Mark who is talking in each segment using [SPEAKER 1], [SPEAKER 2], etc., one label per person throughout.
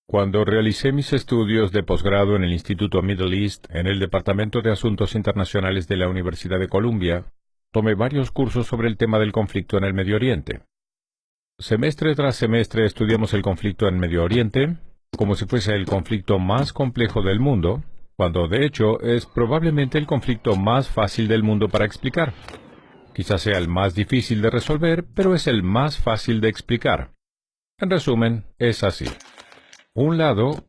[SPEAKER 1] Cuando realicé mis estudios de posgrado en el Instituto Middle East en el Departamento de Asuntos Internacionales de la Universidad de Columbia, tomé varios cursos sobre el tema del conflicto en el Medio Oriente. Semestre tras semestre estudiamos el conflicto en Medio Oriente como si fuese el conflicto más complejo del mundo, cuando de hecho es probablemente el conflicto más fácil del mundo para explicar. Quizás sea el más difícil de resolver, pero es el más fácil de explicar. En resumen, es así. Un lado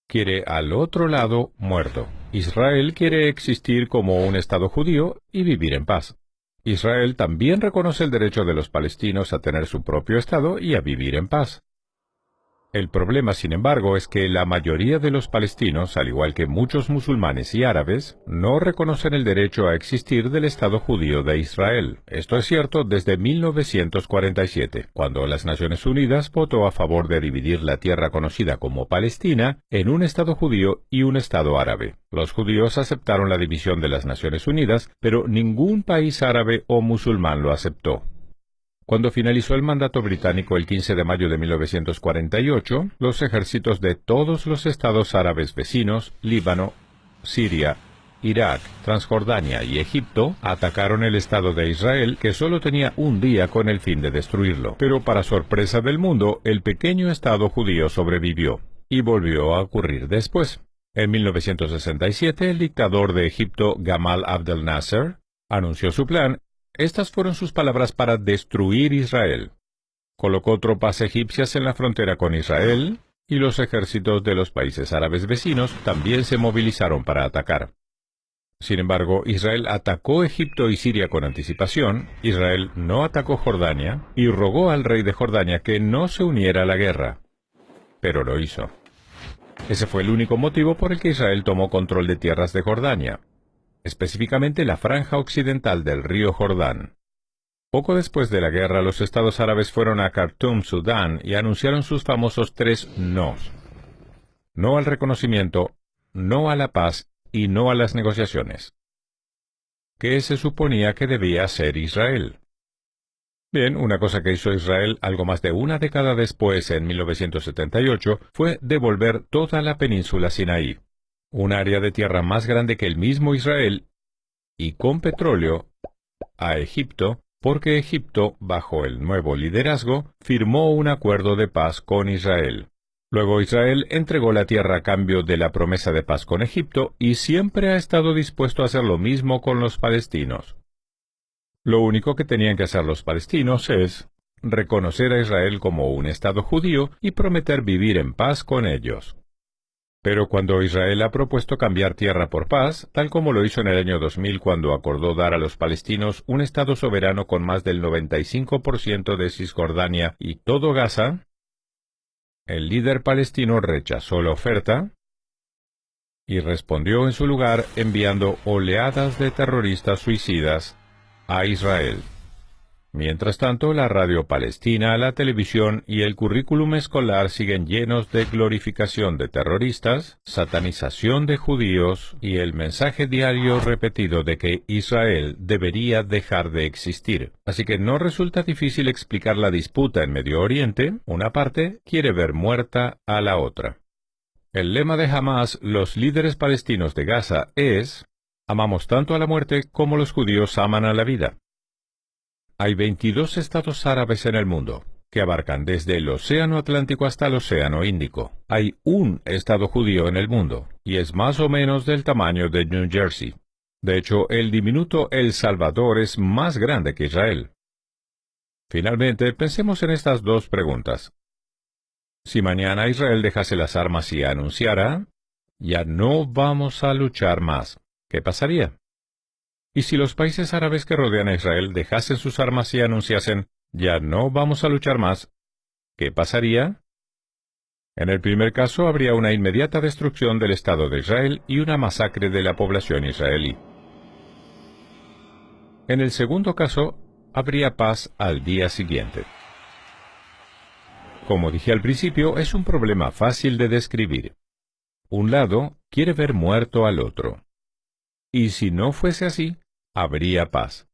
[SPEAKER 1] quiere al otro lado muerto. Israel quiere existir como un Estado judío y vivir en paz. Israel también reconoce el derecho de los palestinos a tener su propio Estado y a vivir en paz. El problema, sin embargo, es que la mayoría de los palestinos, al igual que muchos musulmanes y árabes, no reconocen el derecho a existir del Estado judío de Israel. Esto es cierto desde 1947, cuando las Naciones Unidas votó a favor de dividir la tierra conocida como Palestina en un Estado judío y un Estado árabe. Los judíos aceptaron la división de las Naciones Unidas, pero ningún país árabe o musulmán lo aceptó. Cuando finalizó el mandato británico el 15 de mayo de 1948, los ejércitos de todos los estados árabes vecinos, Líbano, Siria, Irak, Transjordania y Egipto, atacaron el Estado de Israel, que solo tenía un día con el fin de destruirlo. Pero para sorpresa del mundo, el pequeño Estado judío sobrevivió, y volvió a ocurrir después. En 1967, el dictador de Egipto, Gamal Abdel Nasser, anunció su plan. Estas fueron sus palabras para destruir Israel. Colocó tropas egipcias en la frontera con Israel, y los ejércitos de los países árabes vecinos también se movilizaron para atacar. Sin embargo, Israel atacó Egipto y Siria con anticipación, Israel no atacó Jordania, y rogó al rey de Jordania que no se uniera a la guerra. Pero lo hizo. Ese fue el único motivo por el que Israel tomó control de tierras de Jordania, específicamente la franja occidental del río Jordán. Poco después de la guerra, los estados árabes fueron a Khartoum, Sudán, y anunciaron sus famosos 3 nos. No al reconocimiento, no a la paz y no a las negociaciones. ¿Qué se suponía que debía hacer Israel? Bien, una cosa que hizo Israel algo más de una década después, en 1978, fue devolver toda la península Sinaí, un área de tierra más grande que el mismo Israel, y con petróleo, a Egipto, porque Egipto, bajo el nuevo liderazgo, firmó un acuerdo de paz con Israel. Luego Israel entregó la tierra a cambio de la promesa de paz con Egipto y siempre ha estado dispuesto a hacer lo mismo con los palestinos. Lo único que tenían que hacer los palestinos es reconocer a Israel como un Estado judío y prometer vivir en paz con ellos. Pero cuando Israel ha propuesto cambiar tierra por paz, tal como lo hizo en el año 2000 cuando acordó dar a los palestinos un Estado soberano con más del 95% de Cisjordania y todo Gaza, el líder palestino rechazó la oferta y respondió en su lugar enviando oleadas de terroristas suicidas a Israel. Mientras tanto, la radio palestina, la televisión y el currículum escolar siguen llenos de glorificación de terroristas, satanización de judíos y el mensaje diario repetido de que Israel debería dejar de existir. Así que no resulta difícil explicar la disputa en Medio Oriente. Una parte quiere ver muerta a la otra. El lema de Hamas, los líderes palestinos de Gaza, es: amamos tanto a la muerte como los judíos aman a la vida. Hay 22 estados árabes en el mundo, que abarcan desde el Océano Atlántico hasta el Océano Índico. Hay un estado judío en el mundo, y es más o menos del tamaño de New Jersey. De hecho, el diminuto El Salvador es más grande que Israel. Finalmente, pensemos en estas dos preguntas. Si mañana Israel dejase las armas y anunciara: ya no vamos a luchar más, ¿qué pasaría? Y si los países árabes que rodean a Israel dejasen sus armas y anunciasen: ya no vamos a luchar más, ¿qué pasaría? En el primer caso habría una inmediata destrucción del Estado de Israel y una masacre de la población israelí. En el segundo caso, habría paz al día siguiente. Como dije al principio, es un problema fácil de describir. Un lado quiere ver muerto al otro. Y si no fuese así, habría paz.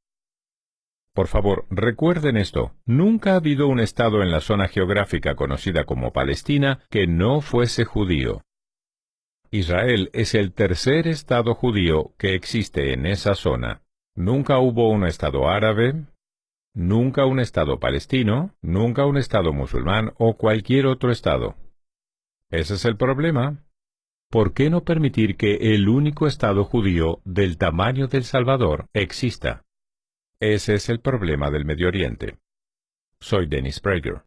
[SPEAKER 1] Por favor, recuerden esto. Nunca ha habido un estado en la zona geográfica conocida como Palestina que no fuese judío. Israel es el tercer estado judío que existe en esa zona. Nunca hubo un estado árabe, nunca un estado palestino, nunca un estado musulmán o cualquier otro estado. Ese es el problema. ¿Por qué no permitir que el único estado judío del tamaño del Salvador exista? Ese es el problema del Medio Oriente. Soy Dennis Prager.